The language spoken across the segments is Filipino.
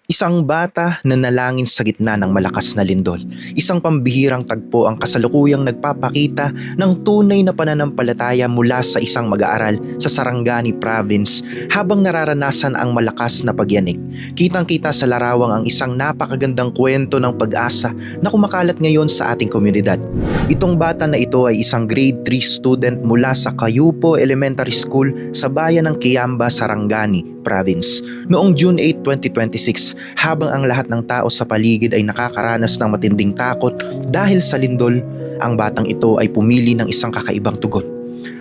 Isang bata na nalangin sa gitna ng malakas na lindol. Isang pambihirang tagpo ang kasalukuyang nagpapakita ng tunay na pananampalataya mula sa isang mag-aaral sa Sarangani Province habang nararanasan ang malakas na pagyanig. Kitang-kita sa larawang ang isang napakagandang kwento ng pag-asa na kumakalat ngayon sa ating komunidad. Itong bata na ito ay isang grade 3 student mula sa Cayupo Elementary School sa bayan ng Kiamba, Sarangani Province. Noong June 8, 2026, habang ang lahat ng tao sa paligid ay nakakaranas ng matinding takot dahil sa lindol, ang batang ito ay pumili ng isang kakaibang tugon.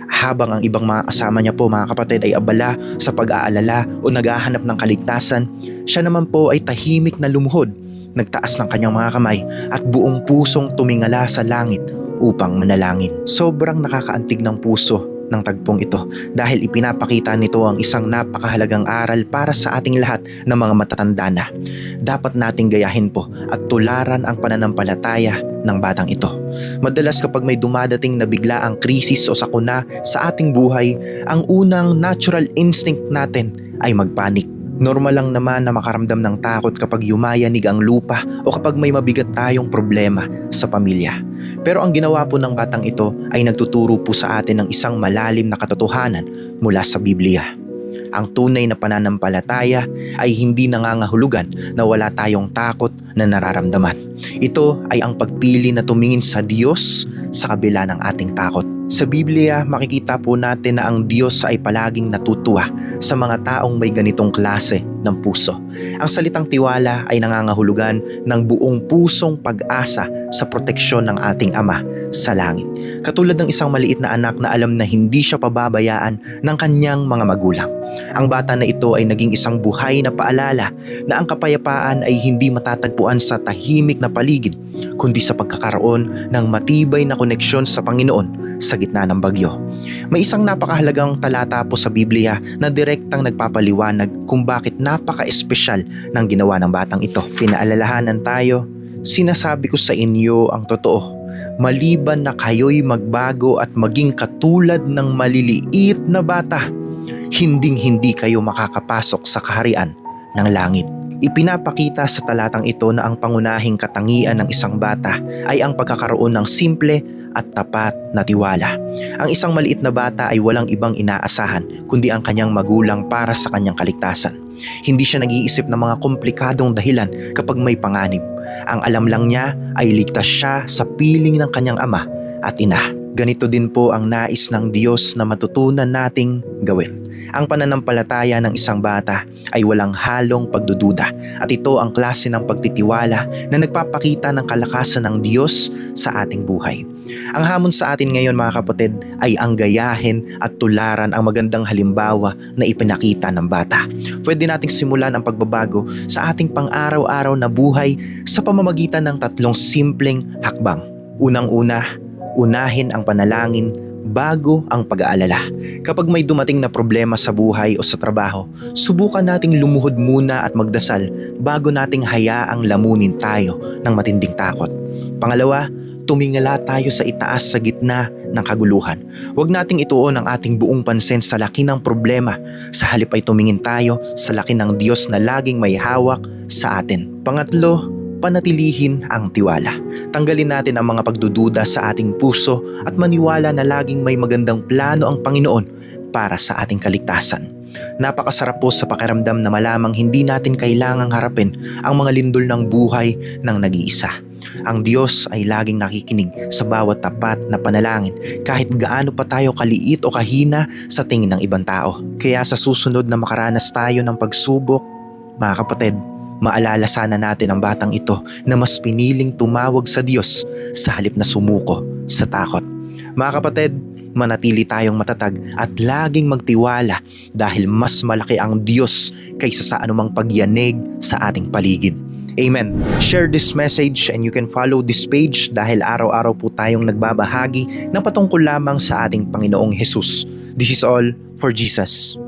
Habang ang ibang mga kasama niya po mga kapatid ay abala sa pag-aalala o naghahanap ng kaligtasan, siya naman po ay tahimik na lumuhod, nagtaas ng kanyang mga kamay at buong pusong tumingala sa langit upang manalangin. Sobrang nakakaantig ng puso ng tagpong ito dahil ipinapakita nito ang isang napakahalagang aral para sa ating lahat ng mga matatanda na. Dapat nating gayahin po at tularan ang pananampalataya ng batang ito. Madalas kapag may dumadating na bigla ang krisis o sakuna sa ating buhay, ang unang natural instinct natin ay magpanik. Normal lang naman na makaramdam ng takot kapag yumayanig ang lupa o kapag may mabigat tayong problema sa pamilya. Pero ang ginawa po ng batang ito ay nagtuturo po sa atin ng isang malalim na katotohanan mula sa Biblia. Ang tunay na pananampalataya ay hindi nangangahulugan na wala tayong takot na nararamdaman. Ito ay ang pagpili na tumingin sa Diyos sa kabila ng ating takot. Sa Biblia, makikita po natin na ang Diyos ay palaging natutuwa sa mga taong may ganitong klase ng puso. Ang salitang tiwala ay nangangahulugan ng buong pusong pag-asa sa proteksyon ng ating Ama sa langit. Katulad ng isang maliit na anak na alam na hindi siya pababayaan ng kanyang mga magulang. Ang bata na ito ay naging isang buhay na paalala na ang kapayapaan ay hindi matatagpuan sa tahimik na paligid, kundi sa pagkakaroon ng matibay na koneksyon sa Panginoon sa gitna ng bagyo. May isang napakahalagang talata po sa Biblia na direktang nagpapaliwanag kung bakit napaka-espesyal ng ginawa ng batang ito. Pinaalalahanan tayo, sinasabi ko sa inyo ang totoo, maliban na kayo'y magbago at maging katulad ng maliliit na bata, hinding-hindi kayo makakapasok sa kaharian ng langit. Ipinapakita sa talatang ito na ang pangunahing katangian ng isang bata ay ang pagkakaroon ng simple at tapat na tiwala. Ang isang maliit na bata ay walang ibang inaasahan kundi ang kanyang magulang para sa kanyang kaligtasan. Hindi siya nag-iisip ng mga komplikadong dahilan kapag may panganib. Ang alam lang niya ay ligtas siya sa piling ng kanyang ama at ina. Ganito din po ang nais ng Diyos na matutunan nating gawin. Ang pananampalataya ng isang bata ay walang halong pagdududa at ito ang klase ng pagtitiwala na nagpapakita ng kalakasan ng Diyos sa ating buhay. Ang hamon sa atin ngayon mga kapatid ay ang gayahin at tularan ang magandang halimbawa na ipinakita ng bata. Pwede nating simulan ang pagbabago sa ating pang-araw-araw na buhay sa pamamagitan ng tatlong simpleng hakbang. Unang-una, unahin ang panalangin bago ang pag-aalala. Kapag may dumating na problema sa buhay o sa trabaho, subukan nating lumuhod muna at magdasal bago nating hayaang lamunin tayo ng matinding takot. Pangalawa, tumingala tayo sa itaas sa gitna ng kaguluhan. Huwag nating ituon ang ating buong pansin sa laki ng problema. Sa halip ay tumingin tayo sa laki ng Diyos na laging may hawak sa atin. Pangatlo, panatilihin ang tiwala. Tanggalin natin ang mga pagdududa sa ating puso at maniwala na laging may magandang plano ang Panginoon para sa ating kaligtasan. Napakasarap po sa pakiramdam na malamang hindi natin kailangang harapin ang mga lindol ng buhay ng nag-iisa. Ang Diyos ay laging nakikinig sa bawat tapat na panalangin kahit gaano pa tayo kaliit o kahina sa tingin ng ibang tao. Kaya sa susunod na makaranas tayo ng pagsubok, mga kapatid, maalala sana natin ang batang ito na mas piniling tumawag sa Diyos sa halip na sumuko sa takot. Mga kapatid, manatili tayong matatag at laging magtiwala dahil mas malaki ang Diyos kaysa sa anumang pagyanig sa ating paligid. Amen. Share this message and you can follow this page dahil araw-araw po tayong nagbabahagi ng patungkol lamang sa ating Panginoong Jesus. This is all for Jesus.